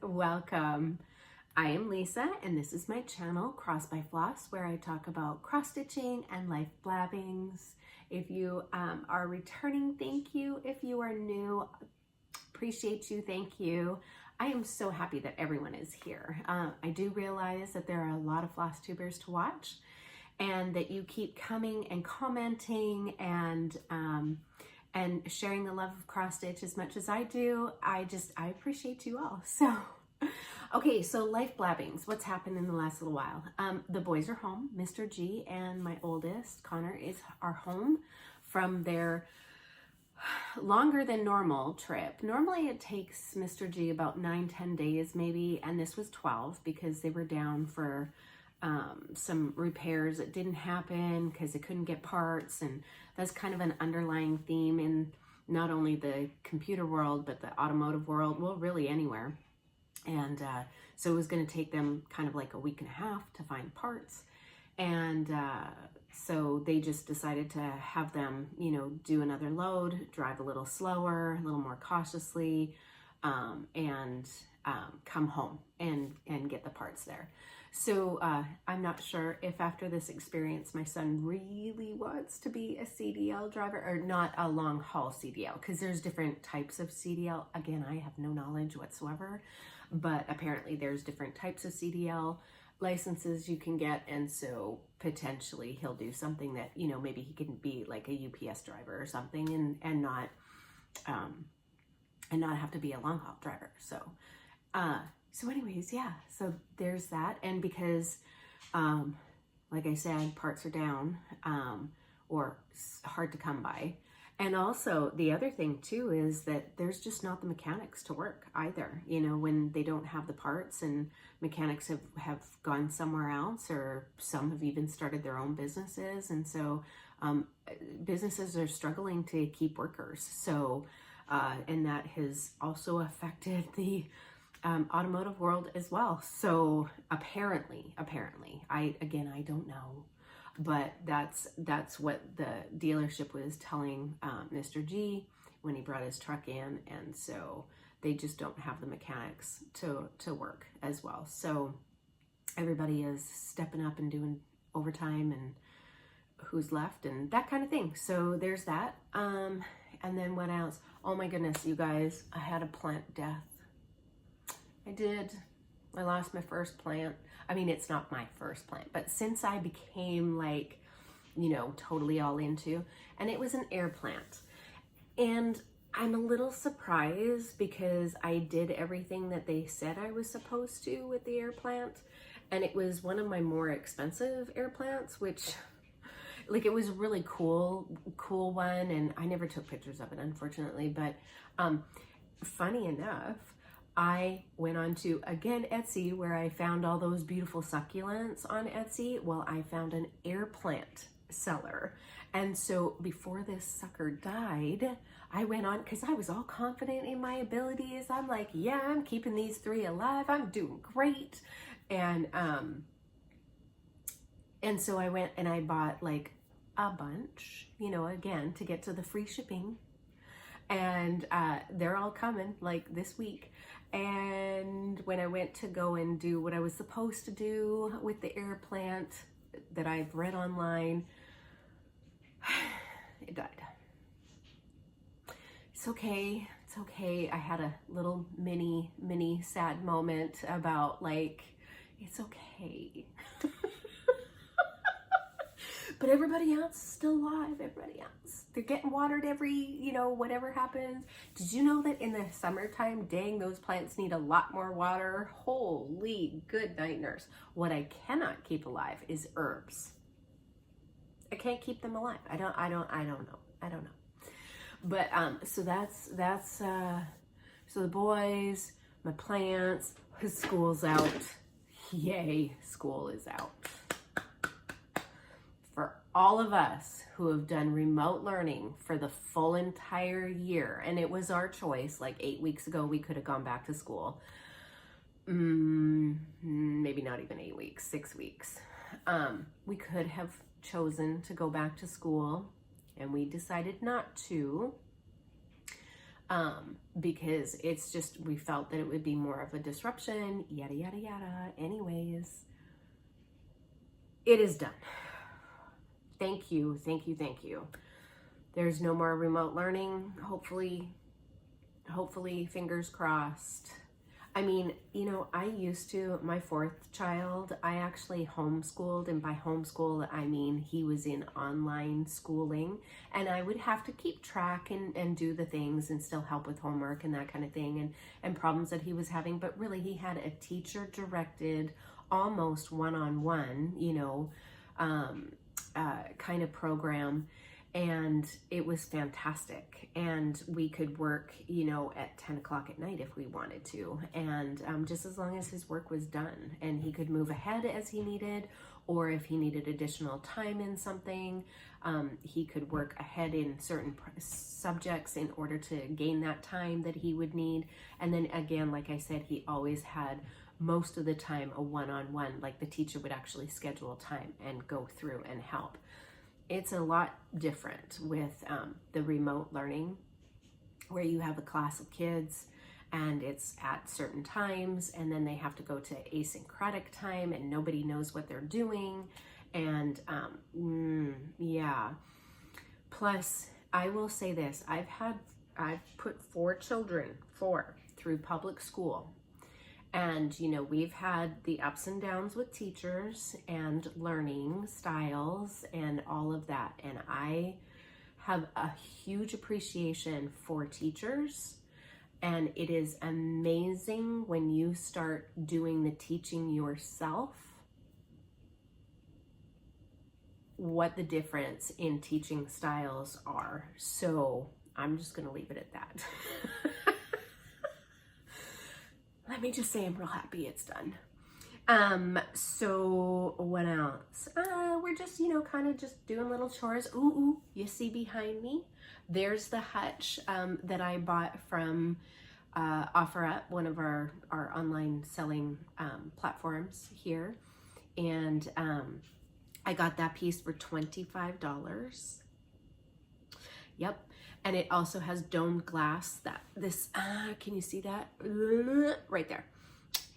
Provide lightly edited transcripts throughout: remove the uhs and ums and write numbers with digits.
welcome. I am Lisa and this is my channel Cross by Floss, where I talk about cross stitching and life blabbings. If you are returning, thank you. If you are new, appreciate you, thank you. I am so happy that everyone is here. I do realize that there are a lot of floss tubers to watch and that you keep coming and commenting and sharing the love of cross stitch as much as I do. I appreciate you all. So, okay, so life blabbings, what's happened in the last little while? The boys are home. Mr. G and my oldest, Connor, are home from their longer than normal trip. Normally it takes Mr. G about 9-10 days maybe, and this was 12 because they were down for some repairs that didn't happen because they couldn't get parts, and that's kind of an underlying theme in not only the computer world but the automotive world, well, really anywhere. And so it was going to take them kind of like a week and a half to find parts, and so they just decided to have them, you know, do another load, drive a little slower, a little more cautiously, and come home and get the parts there. So I'm not sure if after this experience my son really wants to be a CDL driver, or not a long haul CDL, because there's different types of CDL. Again, I have no knowledge whatsoever, but apparently there's different types of CDL licenses you can get, and so potentially he'll do something that, you know, maybe he can be like a UPS driver or something, and not have to be a long haul driver. So anyways, yeah, so there's that. And because, like I said, parts are down, or hard to come by. And also the other thing too is that there's just not the mechanics to work either. You know, when they don't have the parts and mechanics have gone somewhere else, or some have even started their own businesses. And so businesses are struggling to keep workers. So, and that has also affected the automotive world as well. So apparently, I don't know, but that's what the dealership was telling Mr. G when he brought his truck in, and so they just don't have the mechanics to work as well. So everybody is stepping up and doing overtime, and who's left and that kind of thing. So there's that. And then what else? Oh my goodness, you guys, I had a plant death. I did. I lost my first plant. I mean, it's not my first plant, but since I became like, you know, totally all into, and it was an air plant. And I'm a little surprised because I did everything that they said I was supposed to with the air plant. And it was one of my more expensive air plants, which, like, it was a really cool one. And I never took pictures of it, unfortunately. But funny enough, I went on to, again, Etsy, where I found all those beautiful succulents on Etsy. Well, I found an air plant seller. And so before this sucker died, I went on, because I was all confident in my abilities. I'm like, yeah, I'm keeping these 3 alive. I'm doing great. And so I went and I bought like a bunch, you know, again, to get to the free shipping. And they're all coming like this week. And when I went to go and do what I was supposed to do with the air plant that I've read online, it died. It's okay. It's okay. I had a little mini sad moment about, like, it's okay. But everybody else is still alive. Everybody else, they're getting watered every, you know, whatever happens. Did you know that in the summertime, dang, those plants need a lot more water? Holy good night, nurse. What I cannot keep alive is herbs. I can't keep them alive. I don't know. But so that's so the boys, my plants, his school's out. Yay, school is out. For all of us who have done remote learning for the full entire year, and it was our choice, like 8 weeks ago, we could have gone back to school. Maybe not even 8 weeks, 6 weeks. We could have chosen to go back to school, and we decided not to. because it's just, we felt that it would be more of a disruption, yada, yada, yada. Anyways, it is done. Thank you, thank you, thank you. There's no more remote learning, hopefully, fingers crossed. I mean, you know, I used to, my fourth child, I actually homeschooled, and by homeschool, I mean he was in online schooling, and I would have to keep track and do the things and still help with homework and that kind of thing, and problems that he was having, but really he had a teacher-directed, almost one-on-one, you know, kind of program. And it was fantastic. And we could work, you know, at 10 o'clock at night if we wanted to. And just as long as his work was done, and he could move ahead as he needed, or if he needed additional time in something, he could work ahead in certain subjects in order to gain that time that he would need. And then again, like I said, he always had most of the time a one-on-one, like the teacher would actually schedule time and go through and help. It's a lot different with the remote learning, where you have a class of kids and it's at certain times, and then they have to go to asynchronic time and nobody knows what they're doing. And yeah, plus I will say this, I've put 4 children through public school. And, you know, we've had the ups and downs with teachers and learning styles and all of that. And I have a huge appreciation for teachers. And it is amazing when you start doing the teaching yourself, what the difference in teaching styles are. So I'm just going to leave it at that. Let me just say I'm real happy it's done. So what else? We're just, you know, kind of just doing little chores. Ooh, you see behind me? There's the hutch that I bought from OfferUp, one of our online selling platforms here. And I got that piece for $25. Yep. And it also has domed glass. Can you see that? Right there.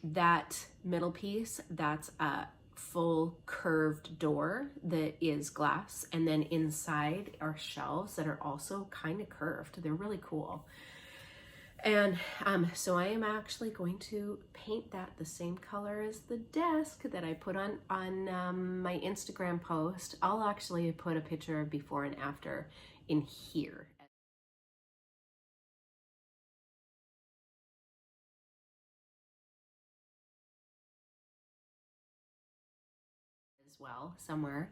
That middle piece, that's a full curved door that is glass. And then inside are shelves that are also kind of curved. They're really cool. And so I am actually going to paint that the same color as the desk that I put on my Instagram post. I'll actually put a picture of before and after in here. Well somewhere,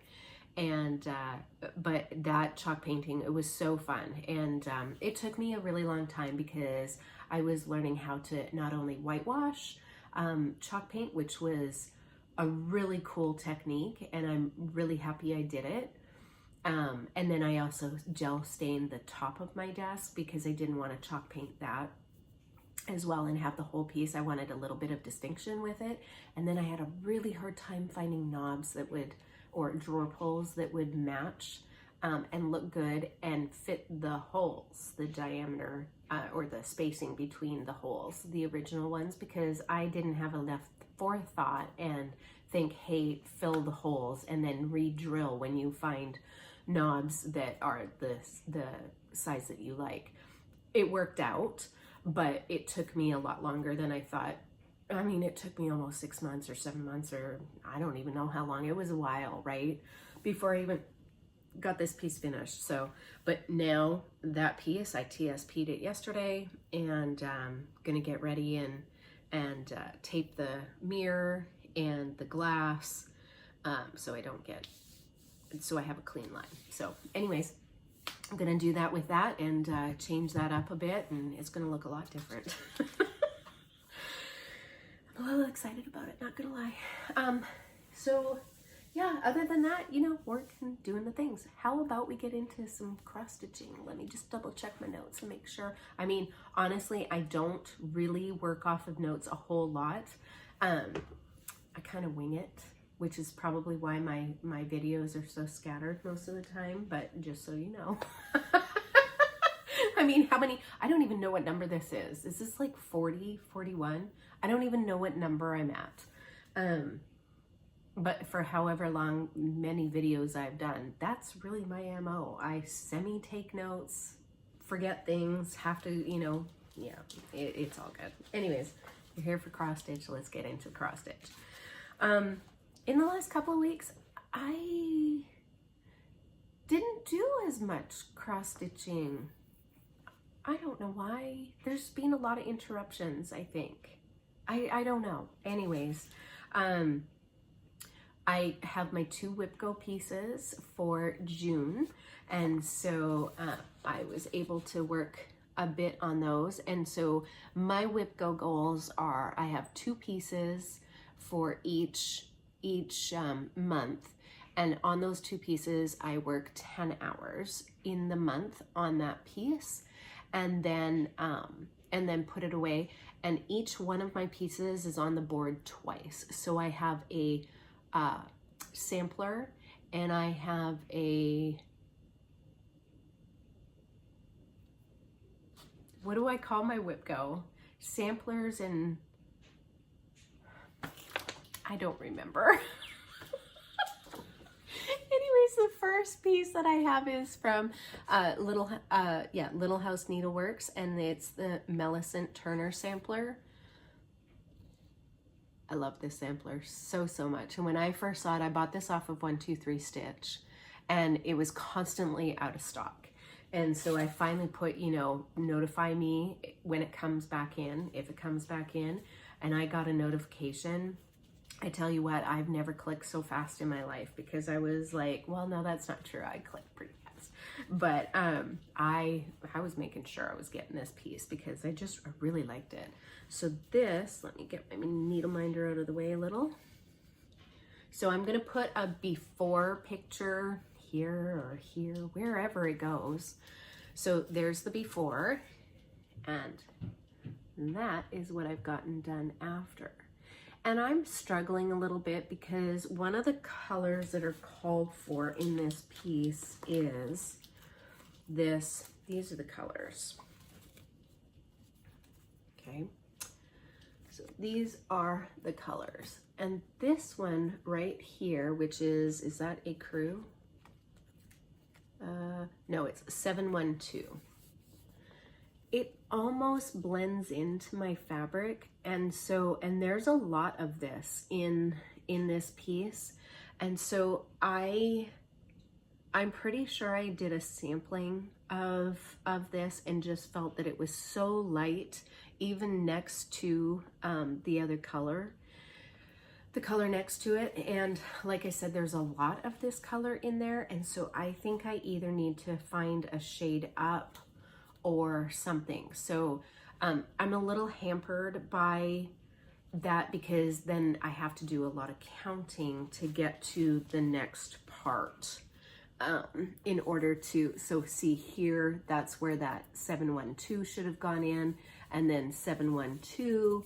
and but that chalk painting, it was so fun, and it took me a really long time because I was learning how to not only whitewash chalk paint, which was a really cool technique, and I'm really happy I did it, and then I also gel stained the top of my desk because I didn't want to chalk paint that as well and have the whole piece. I wanted a little bit of distinction with it. And then I had a really hard time finding knobs that would, or drawer pulls that would match and look good and fit the holes, the diameter or the spacing between the holes, the original ones, because I didn't have enough forethought and think, hey, fill the holes and then re-drill when you find knobs that are the size that you like. It worked out, but it took me a lot longer than I thought. I mean, it took me almost 6 months or 7 months, or I don't even know how long. It was a while, right? Before I even got this piece finished. So, but now that piece, I TSP'd it yesterday, and gonna get ready and tape the mirror and the glass so I don't get, so I have a clean line. So anyways, I'm gonna do that with that and change that up a bit, and it's gonna look a lot different. I'm a little excited about it, not gonna lie. So yeah, other than that, you know, work and doing the things. How about we get into some cross stitching? Let me just double check my notes and make sure. I mean, honestly, I don't really work off of notes a whole lot. I kind of wing it, which is probably why my videos are so scattered most of the time, but just so you know. I mean, how many, I don't even know what number this is. Is this like 40, 41? I don't even know what number I'm at. But for however long, many videos I've done, that's really my MO. I semi-take notes, forget things, have to, you know, yeah, it's all good. Anyways, you're here for cross stitch. Let's get into cross stitch. In the last couple of weeks, I didn't do as much cross stitching. I don't know why. There's been a lot of interruptions, I think. I don't know. Anyways, I have my 2 Whip Go pieces for June, and so I was able to work a bit on those. And so my Whip Go goals are, I have 2 pieces for each month, and on those 2 pieces I work 10 hours in the month on that piece, and then put it away. And each one of my pieces is on the board twice. So I have a sampler, and I have a, what do I call my Whip Go? Samplers, and I don't remember. Anyways, the first piece that I have is from Little House Needleworks, and it's the Melicent Turner sampler. I love this sampler so much. And when I first saw it, I bought this off of 123 Stitch, and it was constantly out of stock. And so I finally put, you know, notify me when it comes back in, if it comes back in, and I got a notification. I tell you what, I've never clicked so fast in my life, because I was like, well, no, that's not true. I clicked pretty fast. But I was making sure I was getting this piece because I really liked it. So this, let me get my needle minder out of the way a little. So I'm gonna put a before picture here or here, wherever it goes. So there's the before, and that is what I've gotten done after. And I'm struggling a little bit because one of the colors that are called for in this piece is this. These are the colors. Okay. So these are the colors. And this one right here, which is that a crew? No, it's 712. It almost blends into my fabric, and there's a lot of this in this piece, and so I'm pretty sure I did a sampling of this and just felt that it was so light, even next to the other color, the color next to it. And like I said, there's a lot of this color in there, and so I think I either need to find a shade up or something. So I'm a little hampered by that, because then I have to do a lot of counting to get to the next part in order to, so see here, that's where that 712 should have gone in, and then 712,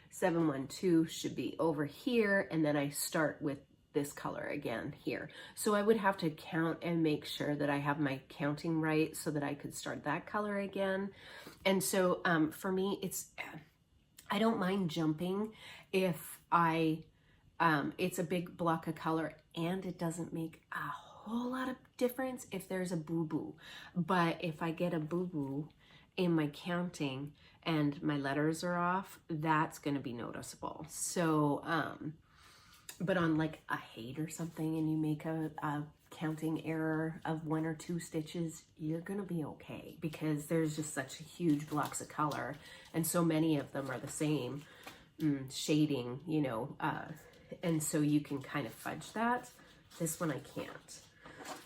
712 should be over here, and then I start with this color again here. So I would have to count and make sure that I have my counting right so that I could start that color again. And so for me, I don't mind jumping if it's a big block of color and it doesn't make a whole lot of difference if there's a boo-boo. But if I get a boo-boo in my counting and my letters are off, that's going to be noticeable. So but on like a height or something, and you make a counting error of 1 or 2 stitches, you're gonna be okay, because there's just such huge blocks of color, and so many of them are the same shading, you know, and so you can kind of fudge that. This one I can't.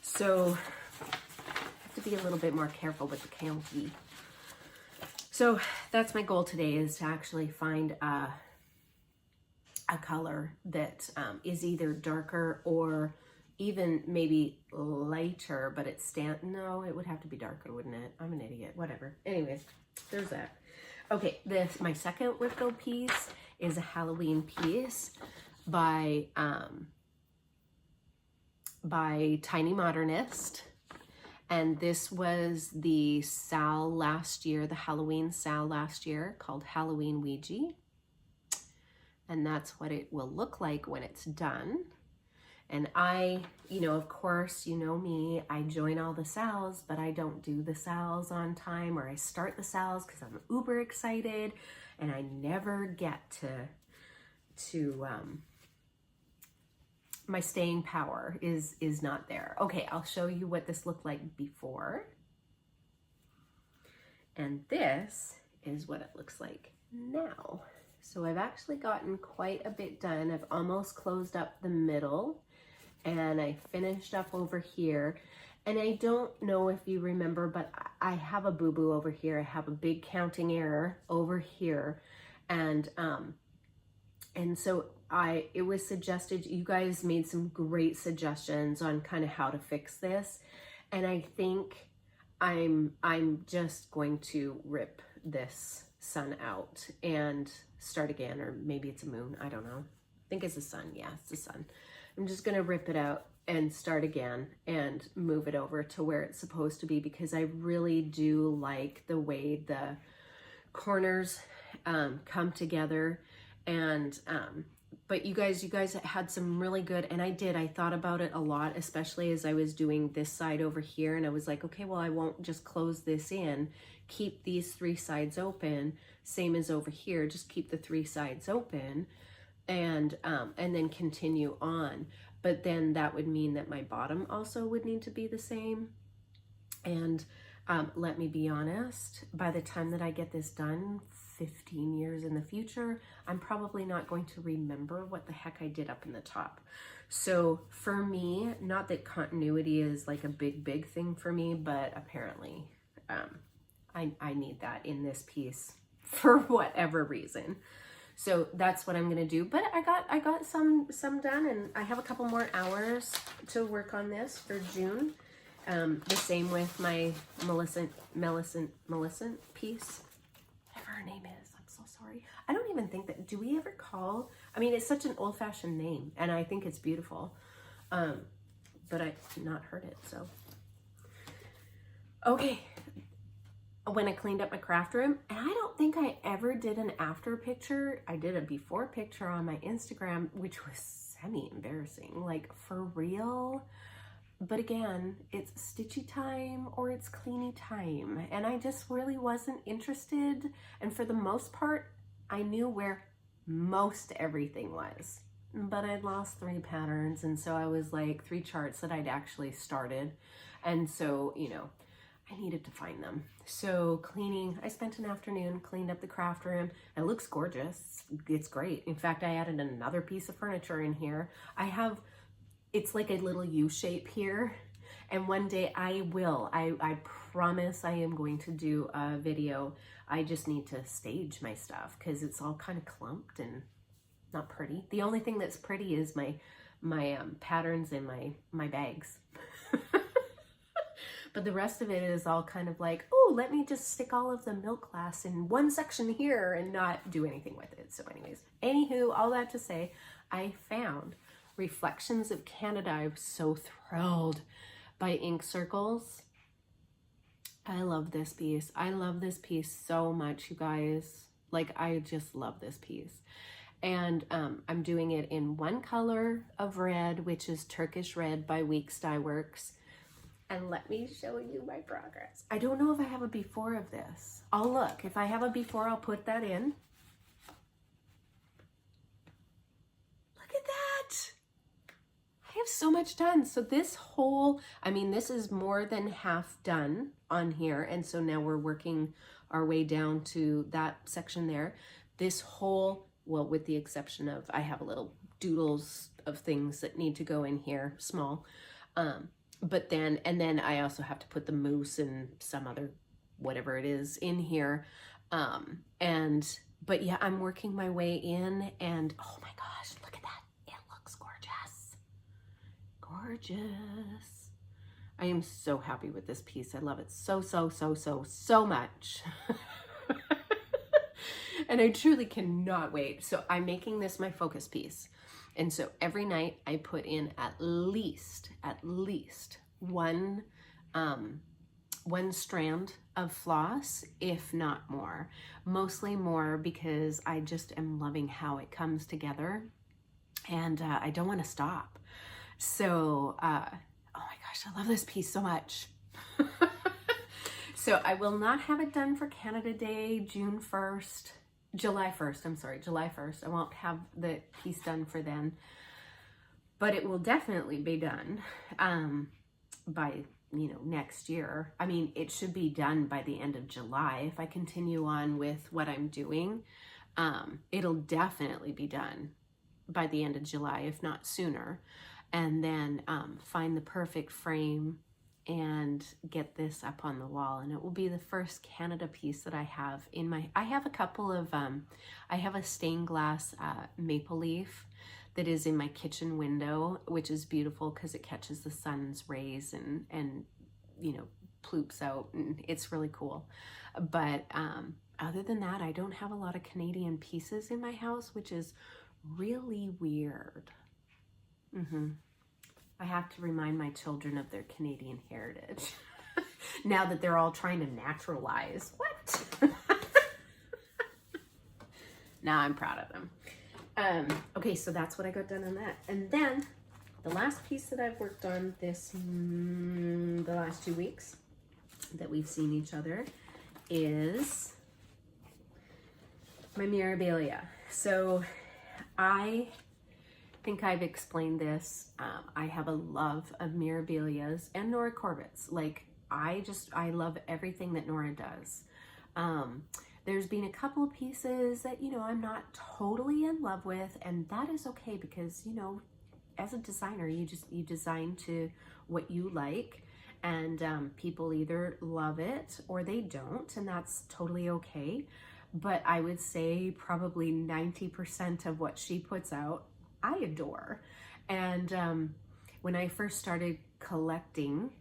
So I have to be a little bit more careful with the counting. So that's my goal today, is to actually find a color that is either darker or even maybe lighter, but it's no, it would have to be darker, wouldn't it? I'm an idiot, whatever. Anyways, there's that. Okay, my second Whip Go piece is a Halloween piece by Tiny Modernist, And this was the sale last year, the Halloween sale last year, called Halloween Ouija. And that's what it will look like when it's done. And I, you know, of course, you know me, I join all the sales, but I don't do the sales on time, or I start the sales because I'm uber excited and I never get to my staying power is not there. Okay, I'll show you what this looked like before. And this is what it looks like now. So I've actually gotten quite a bit done. I've almost closed up the middle, and I finished up over here. And I don't know if you remember, but I have a boo-boo over here. I have a big counting error over here. And so it was suggested, you guys made some great suggestions on kind of how to fix this. And I think I'm just going to rip this sun out and start again, or maybe it's a moon, I don't know. I think it's the sun, yeah, it's the sun. I'm just gonna rip it out and start again and move it over to where it's supposed to be, because I really do like the way the corners come together. And but you guys had some really good, and I thought about it a lot, especially as I was doing this side over here, and I was like, okay, well, I won't just close this in, keep these 3 sides open, same as over here, just keep the 3 sides open, and then continue on. But then that would mean that my bottom also would need to be the same. And let me be honest, by the time that I get this done, 15 years in the future, I'm probably not going to remember what the heck I did up in the top. So for me, not that continuity is like a big thing for me, but apparently I need that in this piece for whatever reason. So that's what I'm gonna do. But I got some done, and I have a couple more hours to work on this for June. The same with my Melicent piece, whatever her name is. I'm so sorry. I don't even think that, do we ever call, I mean, it's such an old-fashioned name, and I think it's beautiful, but I've not heard it, so. Okay, when I cleaned up my craft room, and I don't think I ever did an after picture. I did a before picture on my Instagram, which was semi-embarrassing, like for real. But again, it's stitchy time or it's cleany time, and I just really wasn't interested. And for the most part, I knew where most everything was, but I'd lost 3 patterns, and so I was like 3 charts that I'd actually started, and so, you know, I needed to find them. So cleaning, I spent an afternoon, cleaned up the craft room. It looks gorgeous. It's great. In fact, I added another piece of furniture in here. It's like a little U shape here. And one day I promise I am going to do a video. I just need to stage my stuff because it's all kind of clumped and not pretty. The only thing that's pretty is my patterns in my bags. But the rest of it is all kind of like, oh, let me just stick all of the milk glass in one section here and not do anything with it. So anyways, anywho, all that to say, I found Reflections of Canada. I was so thrilled by Ink Circles. I love this piece. I love this piece so much, you guys. Like, I just love this piece. And I'm doing it in one color of red, which is Turkish Red by Weeks Dye Works. And let me show you my progress. I don't know if I have a before of this. I'll look. If I have a before, I'll put that in. Look at that. I have so much done. So this whole, I mean, this is more than half done on here. And so now we're working our way down to that section there. This whole, well, with the exception of, I have a little doodles of things that need to go in here, small. But then, and then I also have to put the moose and some other, whatever it is, in here. But yeah, I'm working my way in, and oh my gosh, look at that. It looks gorgeous. Gorgeous. I am so happy with this piece. I love it so much. And I truly cannot wait. So I'm making this my focus piece. And so every night I put in at least one one strand of floss, if not more. Mostly more because I just am loving how it comes together, and I don't want to stop. So, oh my gosh, I love this piece so much. So I will not have it done for Canada Day, July 1st, I'm sorry, July 1st. I won't have the piece done for then, but it will definitely be done by, you know, next year. I mean, it should be done by the end of July. If I continue on with what I'm doing, it'll definitely be done by the end of July, if not sooner. And then find the perfect frame and get this up on the wall. And it will be the first Canada piece that I have in my, I have a couple of, I have a stained glass maple leaf that is in my kitchen window, which is beautiful because it catches the sun's rays and you know, ploops out, and it's really cool. But other than that, I don't have a lot of Canadian pieces in my house, which is really weird. I have to remind my children of their Canadian heritage now that they're all trying to naturalize. What? Now I'm proud of them. Okay, so that's what I got done on that. And then the last piece that I've worked on the last 2 weeks that we've seen each other is my Mirabilia. So I think I've explained this. I have a love of Mirabilias and Nora Corbett's. Like, I love everything that Nora does. There's been a couple of pieces that, you know, I'm not totally in love with, and that is okay because, you know, as a designer, you design to what you like, and people either love it or they don't, and that's totally okay. But I would say probably 90% of what she puts out, I adore. And when I first started collecting,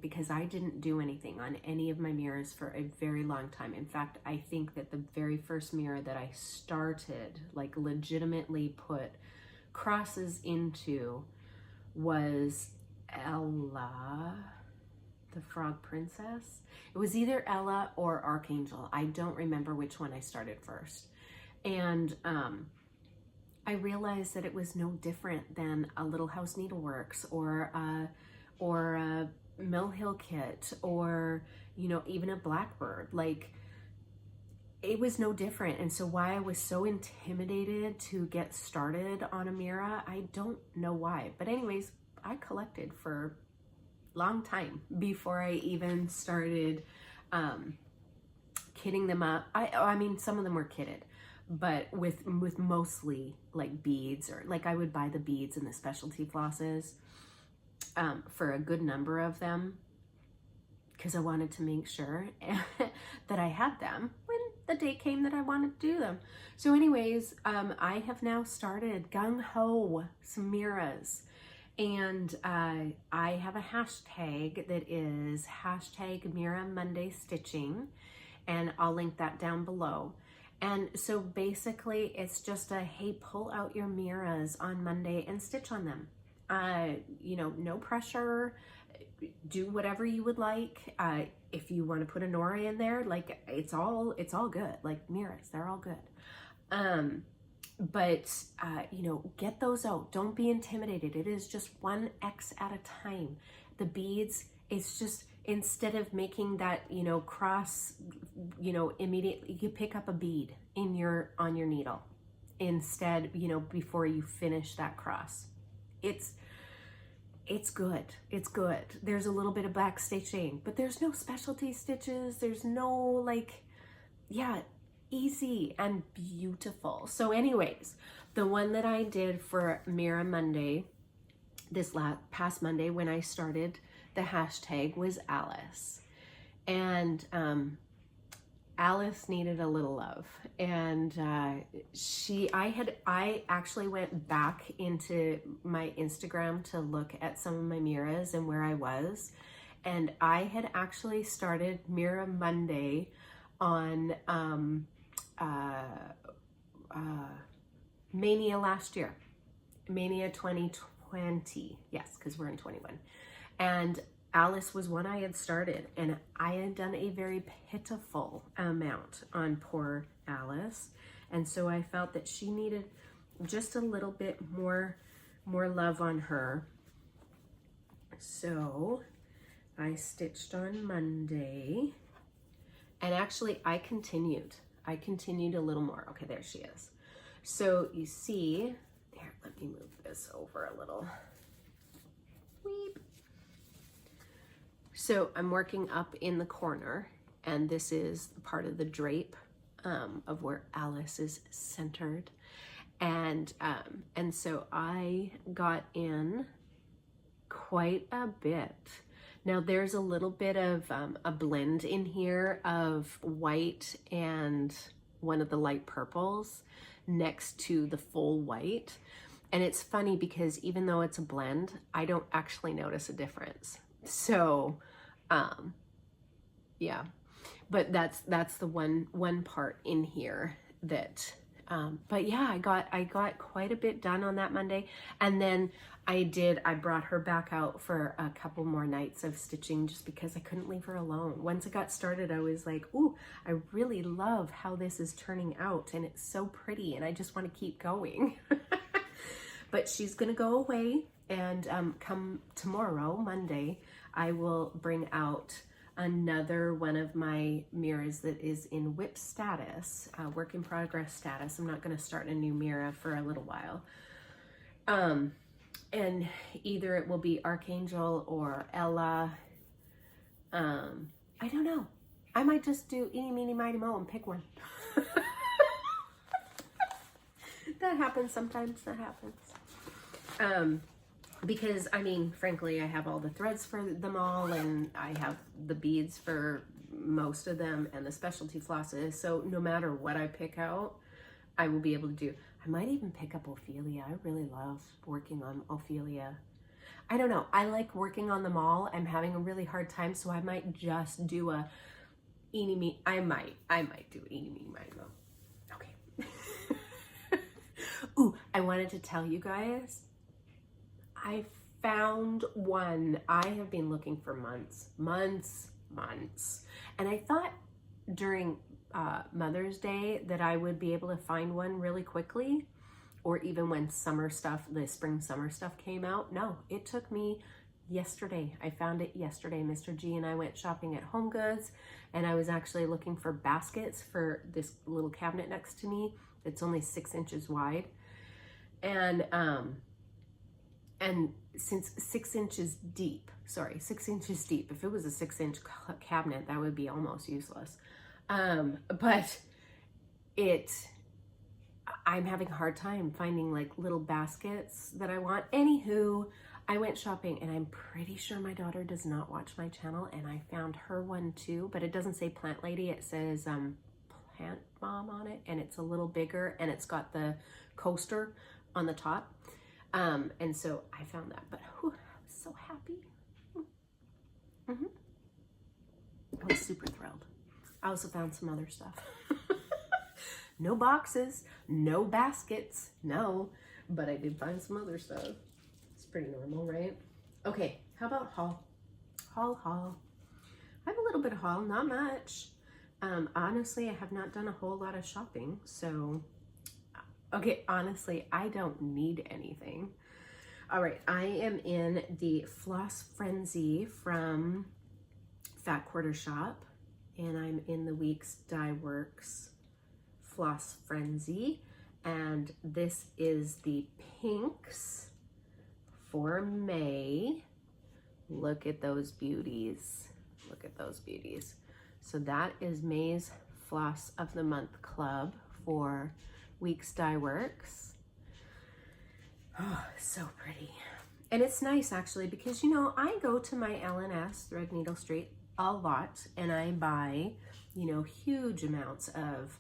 because I didn't do anything on any of my mirrors for a very long time. In fact, I think that the very first mirror that I started, like legitimately put crosses into, was Ella, the Frog Princess. It was either Ella or Archangel. I don't remember which one I started first. And I realized that it was no different than a Little House Needleworks or a Mill Hill kit, or, you know, even a Blackbird. Like, it was no different. And so why I was so intimidated to get started on a mirror, I don't know why. But anyways, I collected for a long time before I even started kitting them up. I mean, some of them were kitted, but with mostly like beads, or like I would buy the beads and the specialty flosses for a good number of them, because I wanted to make sure that I had them when the day came that I wanted to do them. So anyways, I have now started gung-ho some mirrors, and I have a hashtag that is #MiraMondayStitching, and I'll link that down below. And so basically it's just a, hey, pull out your mirrors on Monday and stitch on them. You know, no pressure, do whatever you would like. If you want to put a Nora in there, like, it's all good. Like, mirrors, they're all good. But you know, get those out. Don't be intimidated. It is just 1X at a time. The beads, it's just, instead of making that, you know, cross, you know, immediately, you pick up a bead on your needle instead, you know, before you finish that cross. It's good. It's good. There's a little bit of back stitching, but there's no specialty stitches. There's no, like, yeah, easy and beautiful. So anyways, the one that I did for Mira Monday, this past Monday when I started the hashtag, was Alice. And Alice needed a little love, and I actually went back into my Instagram to look at some of my mirrors and where I was, and I had actually started Mira Monday on Mania last year, Mania 2020, yes, because we're in 21. And Alice was one I had started, and I had done a very pitiful amount on poor Alice. And so I felt that she needed just a little bit more love on her. So I stitched on Monday, and actually I continued a little more. Okay, there she is. So you see, here, let me move this over a little. Weep. So I'm working up in the corner, and this is part of the drape of where Alice is centered. And so I got in quite a bit. Now there's a little bit of a blend in here of white and one of the light purples next to the full white. And it's funny because even though it's a blend, I don't actually notice a difference. So, yeah, but that's the one part in here that, but yeah, I got quite a bit done on that Monday. And then I brought her back out for a couple more nights of stitching just because I couldn't leave her alone. Once it got started, I was like, ooh, I really love how this is turning out, and it's so pretty, and I just want to keep going. But she's gonna go away, and come tomorrow, Monday, I will bring out another one of my mirrors that is in WIP status, work in progress status. I'm not gonna start a new mirror for a little while. And either it will be Archangel or Ella. I don't know. I might just do eeny, meeny, miny, moe and pick one. That happens sometimes, that happens. Because, I mean, frankly, I have all the threads for them all, and I have the beads for most of them and the specialty flosses. So no matter what I pick out, I will be able to do. I might even pick up Ophelia. I really love working on Ophelia. I don't know. I like working on them all. I'm having a really hard time, so I might just do a eeny, meeny. I might do eeny, meeny, miny, moe. Okay. Ooh, I wanted to tell you guys, I found one. I have been looking for months. And I thought during Mother's Day that I would be able to find one really quickly, or even when the spring summer stuff came out. No, it took me yesterday. I found it yesterday. Mr. G and I went shopping at Home Goods, and I was actually looking for baskets for this little cabinet next to me. It's only 6 inches wide. And since 6 inches deep, if it was a 6-inch cabinet, that would be almost useless. But I'm having a hard time finding like little baskets that I want. Anywho, I went shopping, and I'm pretty sure my daughter does not watch my channel, and I found her one too, but it doesn't say Plant Lady, it says Plant Mom on it, and it's a little bigger, and it's got the coaster on the top. And so I found that, but whew, I was so happy. I was super thrilled. I also found some other stuff. No boxes, no baskets, no, but I did find some other stuff. It's pretty normal, right? Okay, how about haul? Haul. I have a little bit of haul, not much. Honestly, I have not done a whole lot of shopping, so okay, honestly, I don't need anything. All right, I am in the Floss Frenzy from Fat Quarter Shop, and I'm in the Weeks Dye Works Floss Frenzy, and this is the pinks for May. Look at those beauties. Look at those beauties. So that is May's Floss of the Month Club for Weeks Dye Works. Oh, so pretty. And it's nice actually, because you know, I go to my L&S Threadneedle Street a lot, and I buy, you know, huge amounts of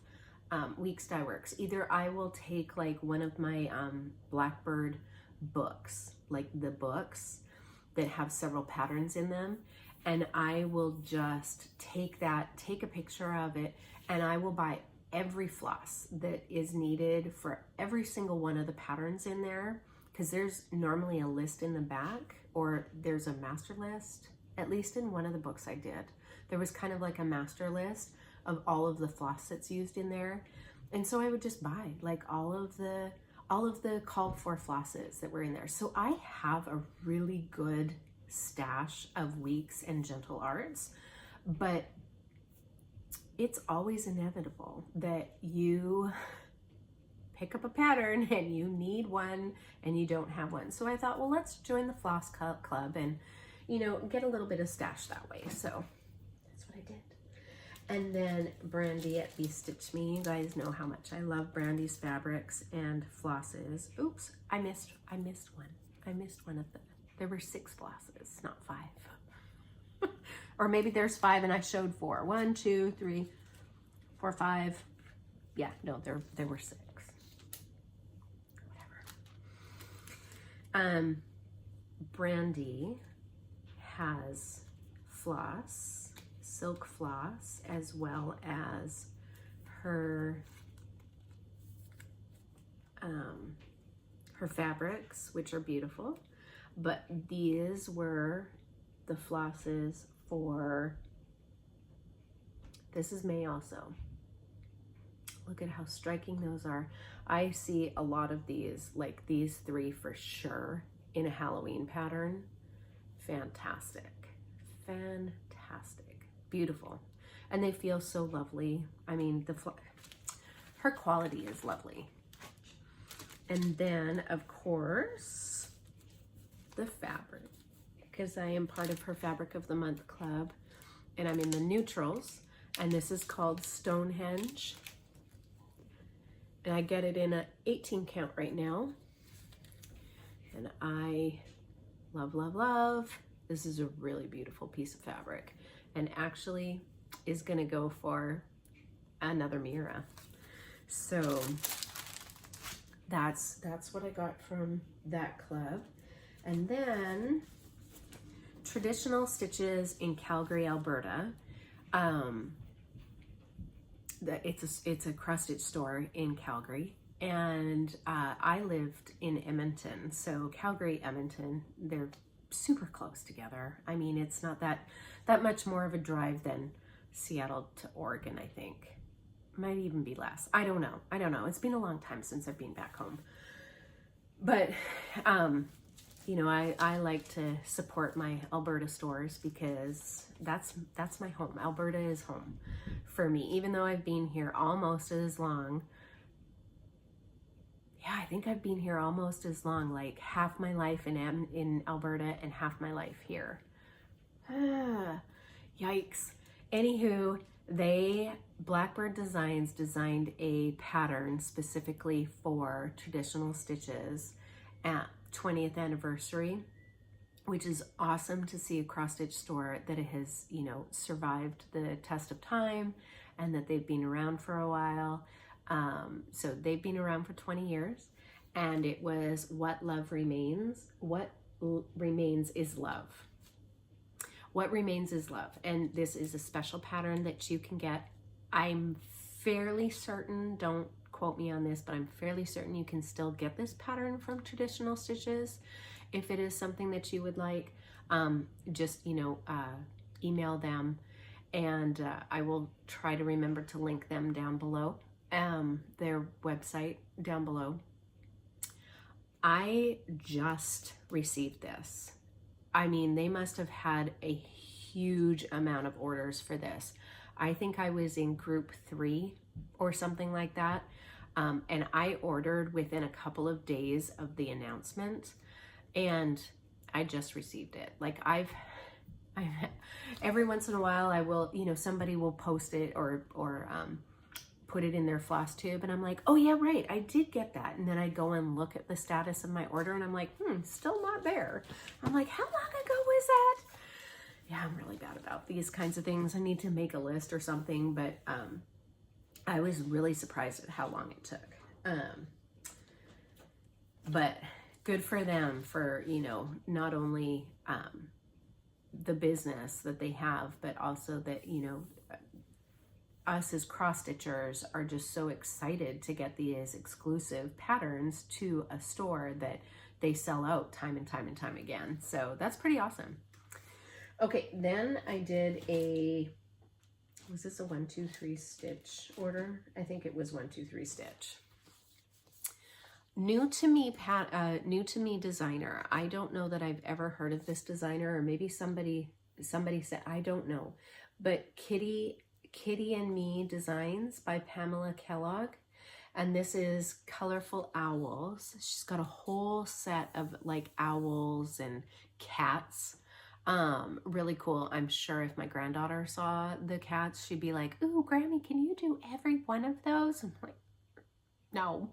Weeks Dye Works. Either I will take like one of my Blackbird books, like the books that have several patterns in them, and I will just take a picture of it, and I will buy every floss that is needed for every single one of the patterns in there, because there's normally a list in the back, or there's a master list. at least in one of the books I did. There was kind of like a master list of all of the floss that's used in there. And so I would just buy like all of the called for flosses that were in there. So I have a really good stash of Weeks and Gentle Arts, but it's always inevitable that you pick up a pattern and you need one and you don't have one. So I thought, well, let's join the Floss Club and, you know, get a little bit of stash that way. So that's what I did. And then Brandy at Be Stitch Me. You guys know how much I love Brandy's fabrics and flosses. Oops, I missed one. I missed one of them. There were 6 flosses, not 5. Or maybe there's 5 and I showed 4. 1, 2, 3, 4, 5. Yeah, no, there were 6. Whatever. Brandy has floss, silk floss, as well as her fabrics, which are beautiful. But these were the flosses for, this is May also. Look at how striking those are. I see a lot of these, like these 3 for sure, in a Halloween pattern. Fantastic. Fantastic. Beautiful. And they feel so lovely. I mean, her quality is lovely. And then, of course, the fabric, because I am part of her Fabric of the Month Club, and I'm in the neutrals, and this is called Stonehenge. And I get it in an 18 count right now. And I love, love, love. This is a really beautiful piece of fabric, and actually is gonna go for another Mira. So that's what I got from that club. And then Traditional Stitches in Calgary, Alberta. It's a cross stitch store in Calgary, and I lived in Edmonton, so Calgary, Edmonton, they're super close together. I mean, it's not that much more of a drive than Seattle to Oregon, I think. Might even be less. I don't know. It's been a long time since I've been back home. But, you know, I like to support my Alberta stores because that's my home. Alberta is home for me, even though I've been here almost as long. Yeah, I think I've been here almost as long, like half my life in Alberta and half my life here. Yikes. Anywho, Blackbird Designs designed a pattern specifically for Traditional Stitches at 20th anniversary, which is awesome to see a cross stitch store that it has, you know, survived the test of time and that they've been around for a while. So they've been around for 20 years, and it was What Love Remains. What remains is love. What remains is love. And this is a special pattern that you can get. I'm fairly certain, don't quote me on this, but I'm fairly certain you can still get this pattern from Traditional Stitches. If it is something that you would like, just, you know, email them, and I will try to remember to link them down below, their website down below. I just received this. I mean, they must have had a huge amount of orders for this. I think I was in group 3 or something like that. And I ordered within a couple of days of the announcement, and I just received it. Like I've every once in a while I will, you know, somebody will post it or put it in their Flosstube, and I'm like, oh yeah, right, I did get that. And then I go and look at the status of my order, and I'm like, still not there. I'm like, how long ago was that? Yeah, I'm really bad about these kinds of things. I need to make a list or something, but I was really surprised at how long it took. But good for them for, you know, not only the business that they have, but also that, you know, us as cross stitchers are just so excited to get these exclusive patterns to a store that they sell out time and time and time again. So that's pretty awesome. Okay, then I did a, was this a 1, 2, 3 stitch order? I think it was 1, 2, 3 stitch. New to me designer. I don't know that I've ever heard of this designer, or maybe somebody said, I don't know. But Kitty and Me Designs by Pamela Kellogg. And this is Colorful Owls. She's got a whole set of like owls and cats. Really cool. I'm sure if my granddaughter saw the cats, she'd be like, ooh, Grammy, can you do every one of those? I'm like, no.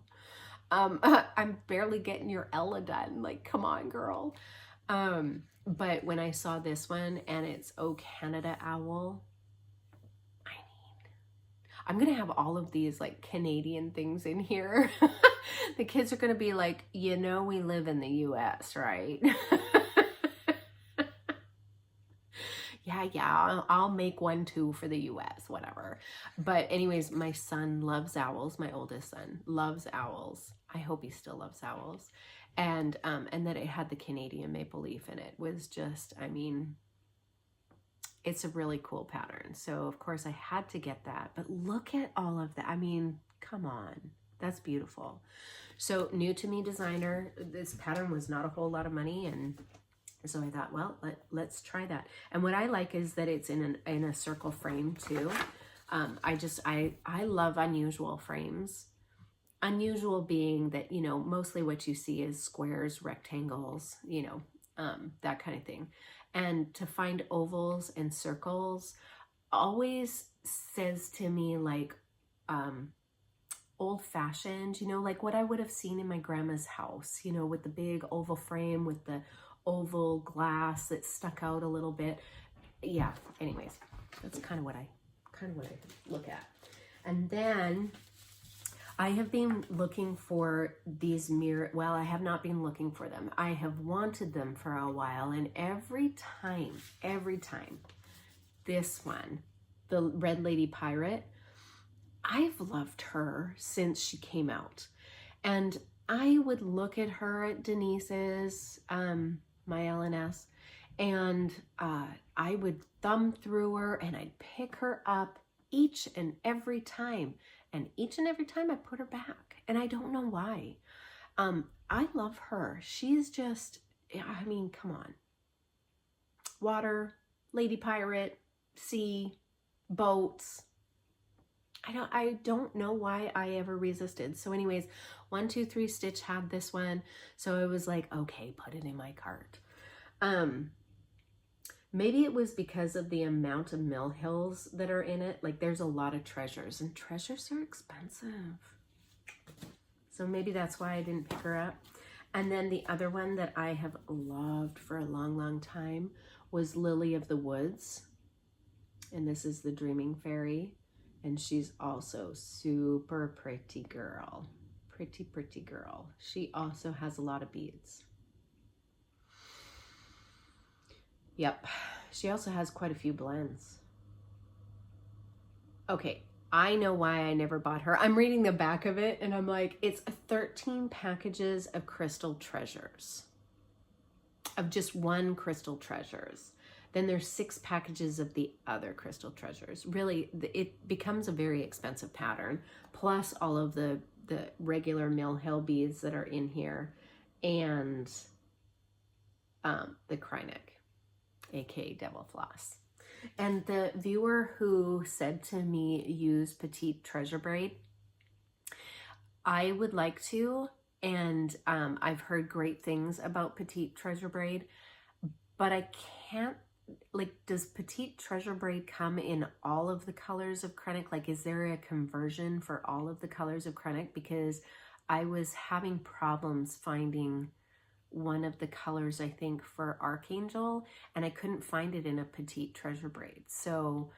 I'm barely getting your Ella done. Like, come on, girl. But when I saw this one and it's Oh Canada Owl, I'm going to have all of these like Canadian things in here. The kids are going to be like, you know, we live in the US, right? Yeah, I'll make one too for the US, whatever. But anyways, my son loves owls. My oldest son loves owls. I hope he still loves owls. And that it had the Canadian maple leaf in it was just, I mean, it's a really cool pattern. So of course I had to get that, but look at all of that. I mean, come on, that's beautiful. So new to me designer, this pattern was not a whole lot of money. And so I thought, well, let's try that. And what I like is that it's in a circle frame too. I love unusual frames. Unusual being that, you know, mostly what you see is squares, rectangles, you know, that kind of thing. And to find ovals and circles always says to me like old-fashioned, you know, like what I would have seen in my grandma's house, you know, with the big oval frame with the oval glass that stuck out a little bit. Yeah, anyways, that's kind of what I look at. And then I have been looking for these well, I have not been looking for them. I have wanted them for a while, and every time, this one, the Red Lady Pirate, I've loved her since she came out. And I would look at her at Denise's, my LNS, and I would thumb through her and I'd pick her up each and every time. And each and every time I put her back. And I don't know why. I love her. She's just, I mean, come on. Water, lady pirate, sea, boats. I don't know why I ever resisted. So anyways, 1, 2, 3 Stitch had this one. So I was like, okay, put it in my cart. Maybe it was because of the amount of mill hills that are in it. Like there's a lot of treasures, and treasures are expensive. So maybe that's why I didn't pick her up. And then the other one that I have loved for a long, long time was Lily of the Woods. And this is the Dreaming Fairy. And she's also super pretty girl. Pretty, pretty girl. She also has a lot of beads. Yep, she also has quite a few blends. Okay, I know why I never bought her. I'm reading the back of it and I'm like, it's 13 packages of crystal treasures. Of just one crystal treasures. Then there's 6 packages of the other crystal treasures. Really, it becomes a very expensive pattern. Plus all of the regular mill hill beads that are in here. And the Krynic, aka Devil Floss. And the viewer who said to me, use Petite treasure braid, I would like to, and I've heard great things about Petite treasure braid, but I can't, like, does Petite treasure braid come in all of the colors of Krynic? Like, is there a conversion for all of the colors of Krynic? Because I was having problems finding one of the colors, I think, for Archangel, and I couldn't find it in a Petite treasure braid. So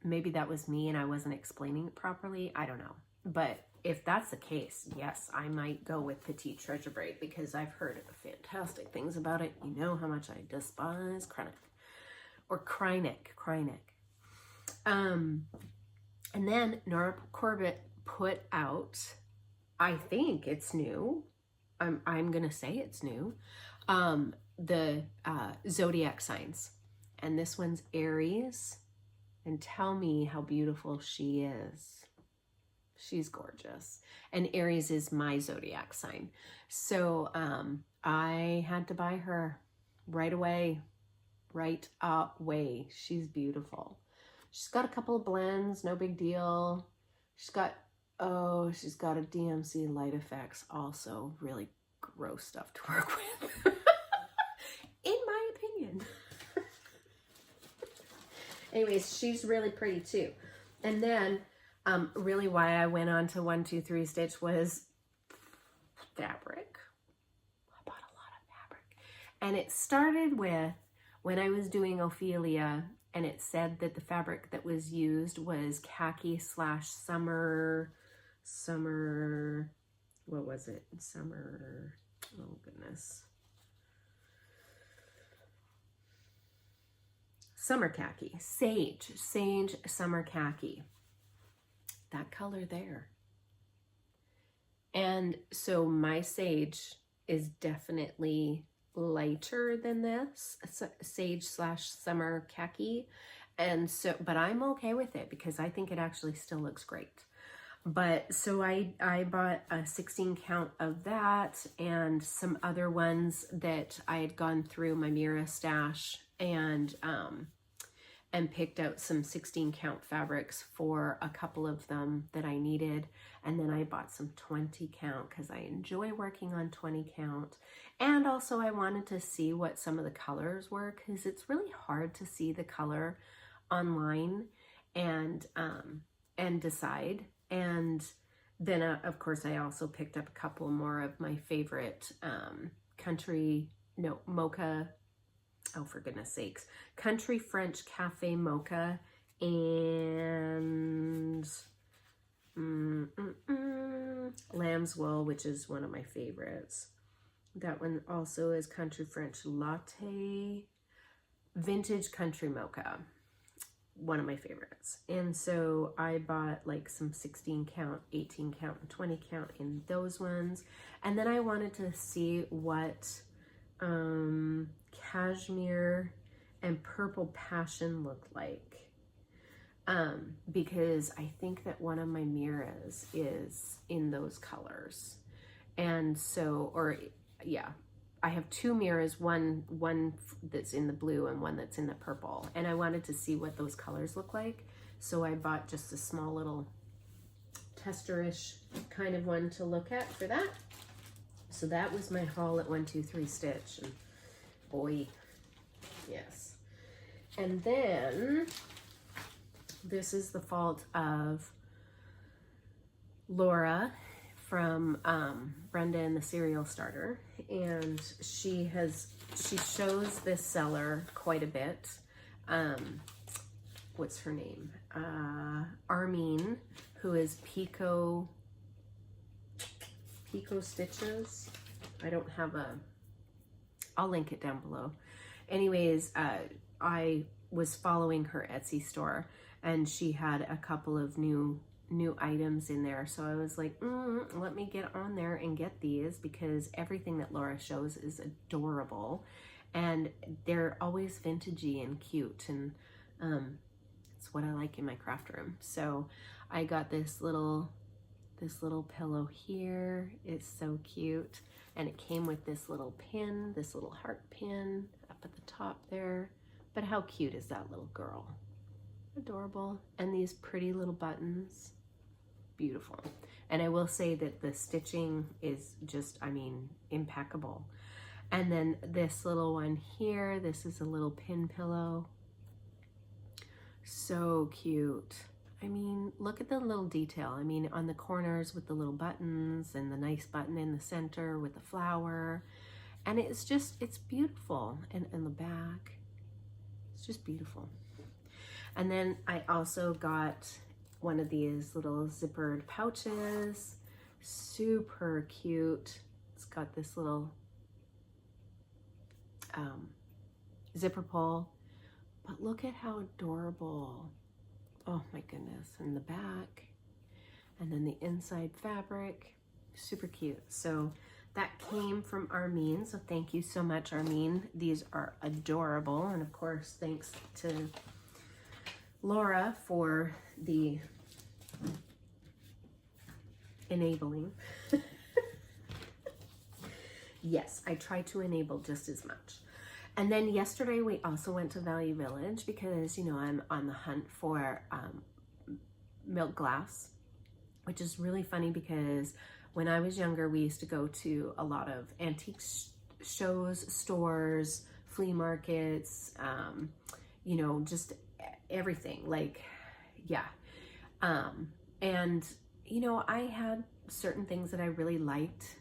maybe that was me and I wasn't explaining it properly. I don't know. But if that's the case, yes, I might go with Petite treasure braid because I've heard fantastic things about it. You know how much I despise Krynic. Or Krynic. And then Nora Corbett put out, I think it's new, I'm gonna say it's new, the zodiac signs. And this one's Aries. And tell me how beautiful she is. She's gorgeous. And Aries is my zodiac sign. So I had to buy her right away. Right away. She's beautiful. She's got a couple of blends, no big deal. She's got a DMC Light Effects, also really gross stuff to work with. In my opinion. Anyways, she's really pretty too. And then really why I went on to 123 Stitch was fabric. I bought a lot of fabric. And it started with when I was doing Ophelia, and it said that the fabric that was used was khaki / summer, what was it? Summer, oh goodness. Summer khaki, sage summer khaki. That color there. And so my sage is definitely lighter than this, sage / summer khaki. And so, but I'm okay with it because I think it actually still looks great. But so I bought a 16 count of that and some other ones that I had gone through my Mira stash and picked out some 16 count fabrics for a couple of them that I needed. And then I bought some 20 count because I enjoy working on 20 count. And also I wanted to see what some of the colors were because it's really hard to see the color online and decide. And then of course I also picked up a couple more of my favorite mocha, oh for goodness sakes, Country French Cafe Mocha and Lamb's Wool, which is one of my favorites. That one also is Country French Latte, Vintage Country Mocha, one of my favorites. And so I bought like some 16 count, 18 count, and 20 count in those ones. And then I wanted to see what cashmere and purple passion looked like. Because I think that one of my Miras is in those colors. And so, yeah, I have two Miras, one that's in the blue and one that's in the purple. And I wanted to see what those colors look like. So I bought just a small little tester-ish kind of one to look at for that. So that was my haul at 123 Stitch. And boy, yes. And then this is the fault of Laura from Brenda and the Cereal Starter, and she shows this seller quite a bit. What's her name? Armine, who is Pico Stitches. I don't have I'll link it down below. Anyways, I was following her Etsy store, and she had a couple of new items in there. So I was like, let me get on there and get these because everything that Laura shows is adorable and they're always vintagey and cute. And it's what I like in my craft room. So I got this little pillow here. It's so cute. And it came with this little pin, this little heart pin up at the top there. But how cute is that little girl? Adorable. And these pretty little buttons. Beautiful. And I will say that the stitching is just, I mean, impeccable. And then this little one here, this is a little pin pillow. So cute. I mean, look at the little detail. I mean, on the corners with the little buttons and the nice button in the center with the flower. And it's just, it's beautiful. And in the back, it's just beautiful. And then I also got one of these little zippered pouches. Super cute. It's got this little zipper pull. But look at how adorable. Oh my goodness. And the back. And then the inside fabric. Super cute. So That came from Armin, so thank you so much, Armin. These are adorable, and of course, thanks to Laura for the enabling. Yes, I try to enable just as much. And then yesterday we also went to Value Village because, you know, I'm on the hunt for milk glass, which is really funny because when I was younger, we used to go to a lot of antique shows, stores, flea markets, you know, just everything, like, yeah. And, you know, I had certain things that I really liked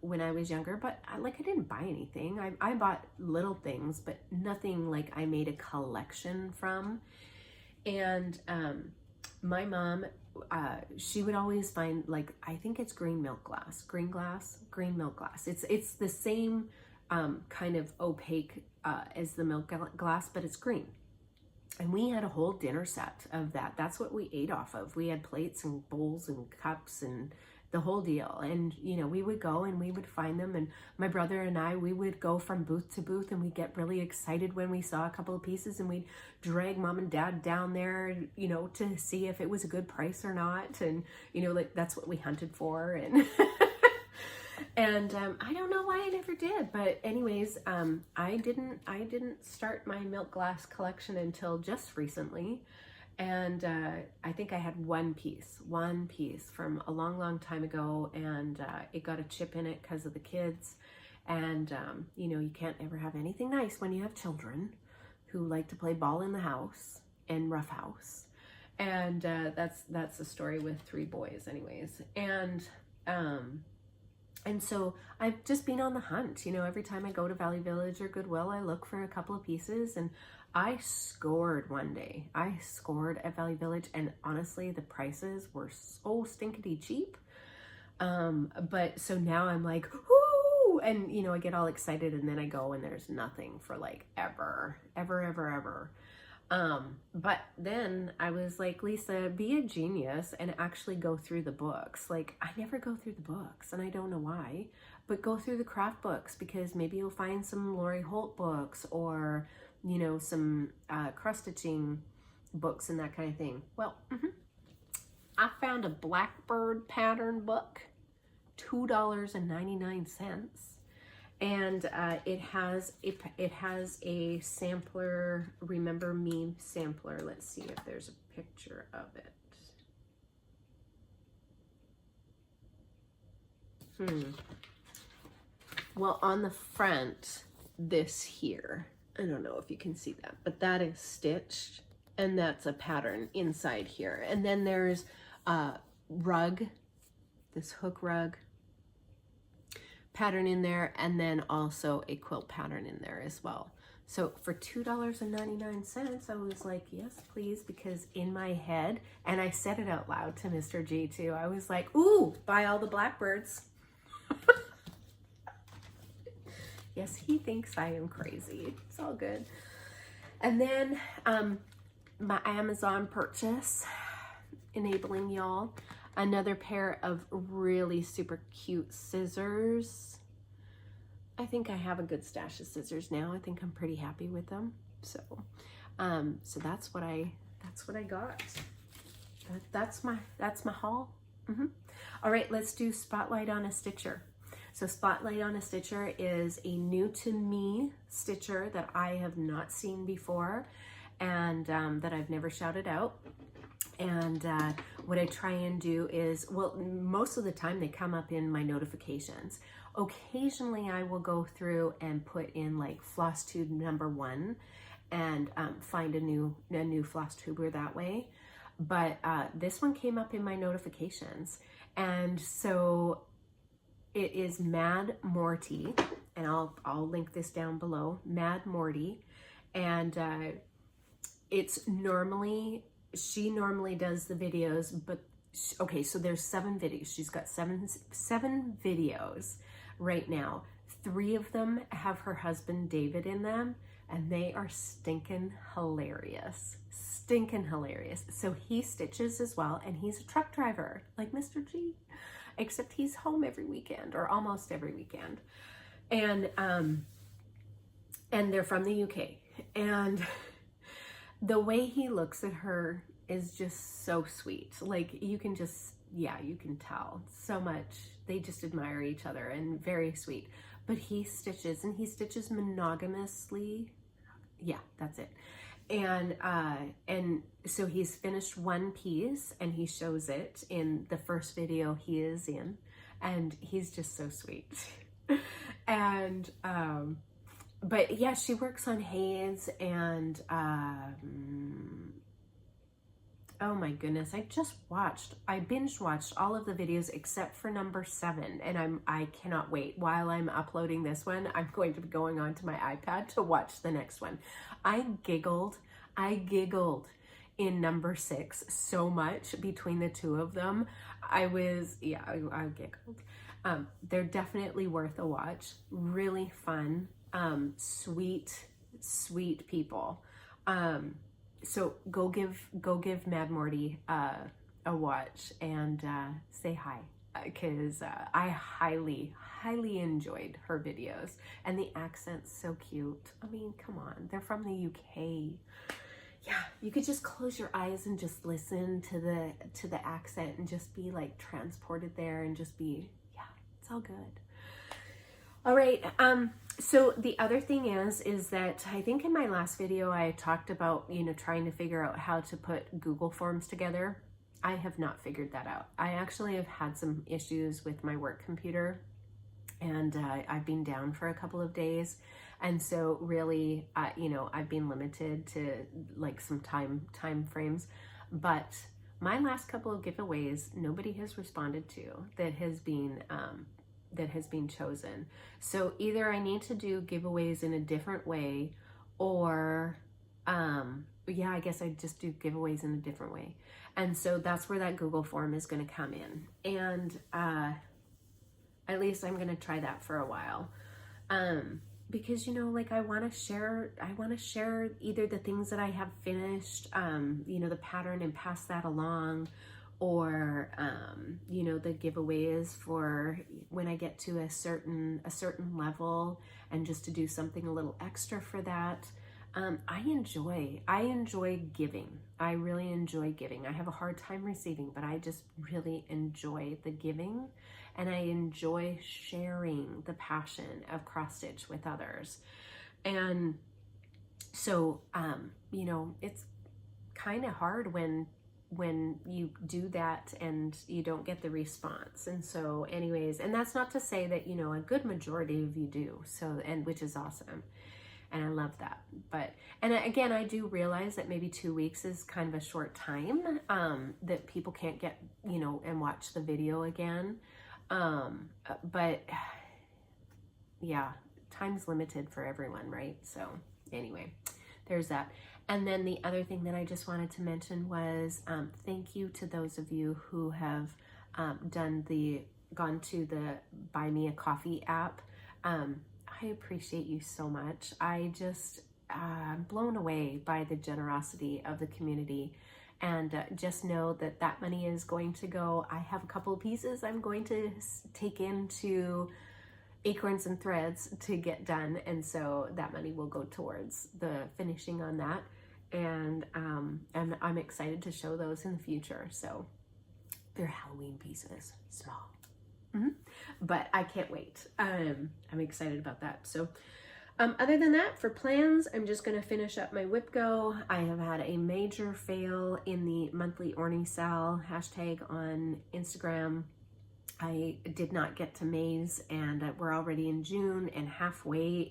when I was younger, but I didn't buy anything. I bought little things, but nothing like I made a collection from. And my mom, she would always find, like, I think it's green milk glass, green milk glass. It's the same kind of opaque as the milk glass, but it's green. And we had a whole dinner set of that. That's what we ate off of. We had plates and bowls and cups and the whole deal. And, you know, we would go and we would find them. And my brother and I, we would go from booth to booth and we'd get really excited when we saw a couple of pieces, and we'd drag mom and dad down there, you know, to see if it was a good price or not. And, you know, like, that's what we hunted for. And and I don't know why I never did, but anyways, I didn't start my milk glass collection until just recently. And I think I had one piece from a long time ago, and it got a chip in it because of the kids. And you know, you can't ever have anything nice when you have children who like to play ball in the house and roughhouse. And that's the story with 3 boys anyways. And so I've just been on the hunt. You know, every time I go to Value Village or Goodwill, I look for a couple of pieces, and I scored one day. I scored at Value Village, and honestly, the prices were so stinkity cheap. But so now I'm like, whoo! And, you know, I get all excited, and then I go and there's nothing for like ever. But then I was like, Lisa, be a genius and actually go through the books. Like, I never go through the books, and I don't know why, but go through the craft books, because maybe you'll find some Lori Holt books, or, you know, some cross-stitching books and that kind of thing. Well, I found a Blackbird pattern book, $2.99. And it has a sampler, Remember Me sampler. Let's see if there's a picture of it. Well, on the front, this here, I don't know if you can see that, but that is stitched, and that's a pattern inside here. And then there's a rug, this hook rug pattern in there, and then also a quilt pattern in there as well. So for $2.99, I was like, yes, please, because in my head, and I said it out loud to Mr. G too, I was like, ooh, buy all the Blackbirds. Yes, he thinks I am crazy. It's all good. And then my Amazon purchase, enabling y'all, another pair of really super cute scissors. I think I have a good stash of scissors now. I think I'm pretty happy with them. So, so that's what I got. That's my haul. All right, let's do Spotlight on a Stitcher. So Spotlight on a Stitcher is a new to me stitcher that I have not seen before, and that I've never shouted out. And what I try and do is, well, most of the time they come up in my notifications. Occasionally I will go through and put in like Flosstube #1 and find a new Flosstuber that way. But this one came up in my notifications. And so it is Mad Marti, and I'll link this down below, Mad Marti. And it's normally, she normally does the videos, but okay, so there's 7 videos. She's got seven videos right now. 3 of them have her husband David in them, and they are stinking hilarious. Stinking hilarious. So he stitches as well, and he's a truck driver like Mr. G, except he's home every weekend, or almost every weekend. And they're from the UK, and the way he looks at her is just so sweet. Like, you can just, yeah, you can tell so much. They just admire each other, and very sweet. But he stitches, and he stitches monogamously. Yeah, that's it. And so he's finished one piece, and he shows it in the first video he is in, and he's just so sweet. And but yeah, she works on Hayes, and oh my goodness, I binge watched all of the videos except for number 7, and I cannot wait. While I'm uploading this one, I'm going to be going onto my iPad to watch the next one. I giggled in number 6 so much between the two of them. I giggled. They're definitely worth a watch. Really fun, sweet people. So go give Mad Morty a watch and say hi, because I highly enjoyed her videos, and the accent's so cute. I mean, come on, they're from the UK. Yeah, you could just close your eyes and just listen to the accent and just be like transported there, and just be, yeah, it's all good. All right, so the other thing is that I think in my last video I talked about, you know, trying to figure out how to put Google Forms together. I have not figured that out. I actually have had some issues with my work computer, and I've been down for a couple of days, and so really, you know, I've been limited to like some time frames. But my last couple of giveaways, nobody has responded to that has been chosen. So either I need to do giveaways in a different way, or yeah, I guess I just do giveaways in a different way. And so that's where that Google form is going to come in. And at least I'm going to try that for a while. Because, you know, like I want to share either the things that I have finished, you know, the pattern, and pass that along, or you know, the giveaways for when I get to a certain level, and just to do something a little extra for that. I enjoy giving. I really enjoy giving. I have a hard time receiving, but I just really enjoy the giving, and I enjoy sharing the passion of cross stitch with others. And so you know, it's kind of hard when you do that and you don't get the response. And so anyways, and that's not to say that, you know, a good majority of you do, so, and which is awesome, and I love that. But, and again, I do realize that maybe 2 weeks is kind of a short time, that people can't get, you know, and watch the video again. But yeah, time's limited for everyone, right? So anyway, there's that. And then the other thing that I just wanted to mention was thank you to those of you who have gone to the Buy Me a Coffee app. I appreciate you so much. I just I'm blown away by the generosity of the community, and just know that that money is going to go. I have a couple of pieces I'm going to take into Acorns and Threads to get done, and so that money will go towards the finishing on that. And I'm excited to show those in the future. So they're Halloween pieces, small. But I can't wait. I'm excited about that. So other than that, for plans, I'm just going to finish up my whip go. I have had a major fail in the monthly Orny Sal hashtag on Instagram. I did not get to May's, and we're already in June, and halfway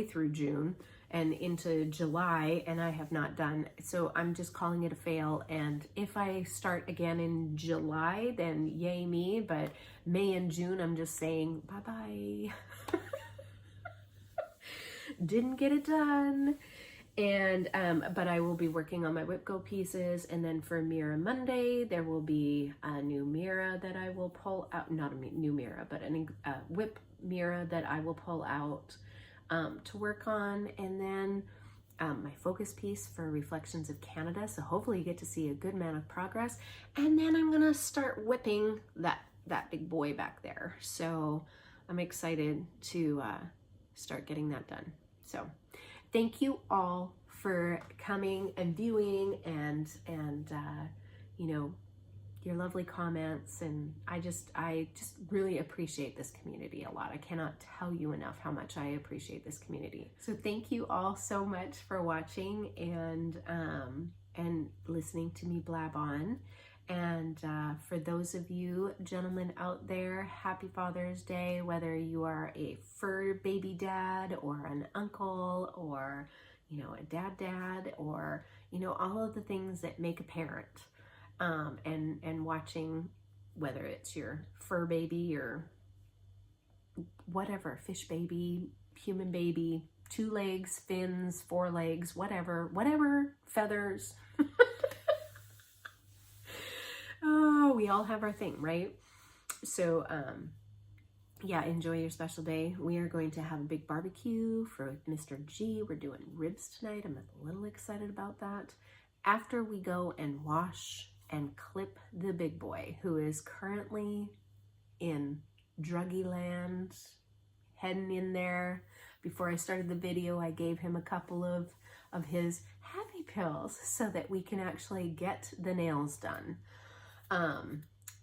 through June and into July, and I have not done. So I'm just calling it a fail. And if I start again in July, then yay me. But May and June, I'm just saying bye-bye. Didn't get it done. And but I will be working on my whip go pieces, and then for Mira Monday there will be a new Mira that I will pull out, not a new Mira, but a whip Mira that I will pull out. to work on, and then my focus piece for Reflections of Canada. So hopefully you get to see a good amount of progress. And then I'm gonna start whipping that big boy back there. So I'm excited to start getting that done. So thank you all for coming and viewing and you know, your lovely comments, and I just really appreciate this community a lot. I cannot tell you enough how much I appreciate this community. So thank you all so much for watching and listening to me blab on. And for those of you gentlemen out there, happy Father's Day, whether you are a fur baby dad or an uncle or, you know, a dad, or, you know, all of the things that make a parent. And watching, whether it's your fur baby or whatever, fish baby, human baby, 2 legs, fins, 4 legs, whatever, feathers. Oh, we all have our thing, right? So, yeah, enjoy your special day. We are going to have a big barbecue for Mr. G. We're doing ribs tonight. I'm a little excited about that. After we go and wash and clip the big boy, who is currently in druggy land, heading in there. Before I started the video, I gave him a couple of his happy pills so that we can actually get the nails done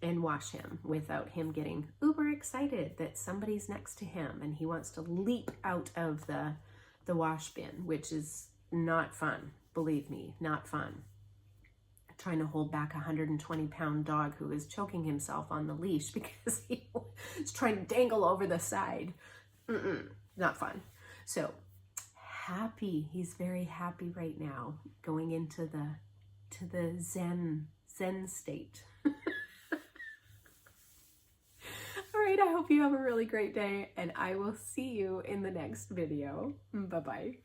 and wash him without him getting uber excited that somebody's next to him and he wants to leap out of the wash bin, which is not fun. Believe me, not fun. Trying to hold back a 120-pound dog who is choking himself on the leash because he was trying to dangle over the side. Not fun. So happy, he's very happy right now, going into the zen state. All right, I hope you have a really great day, and I will see you in the next video. Bye-bye.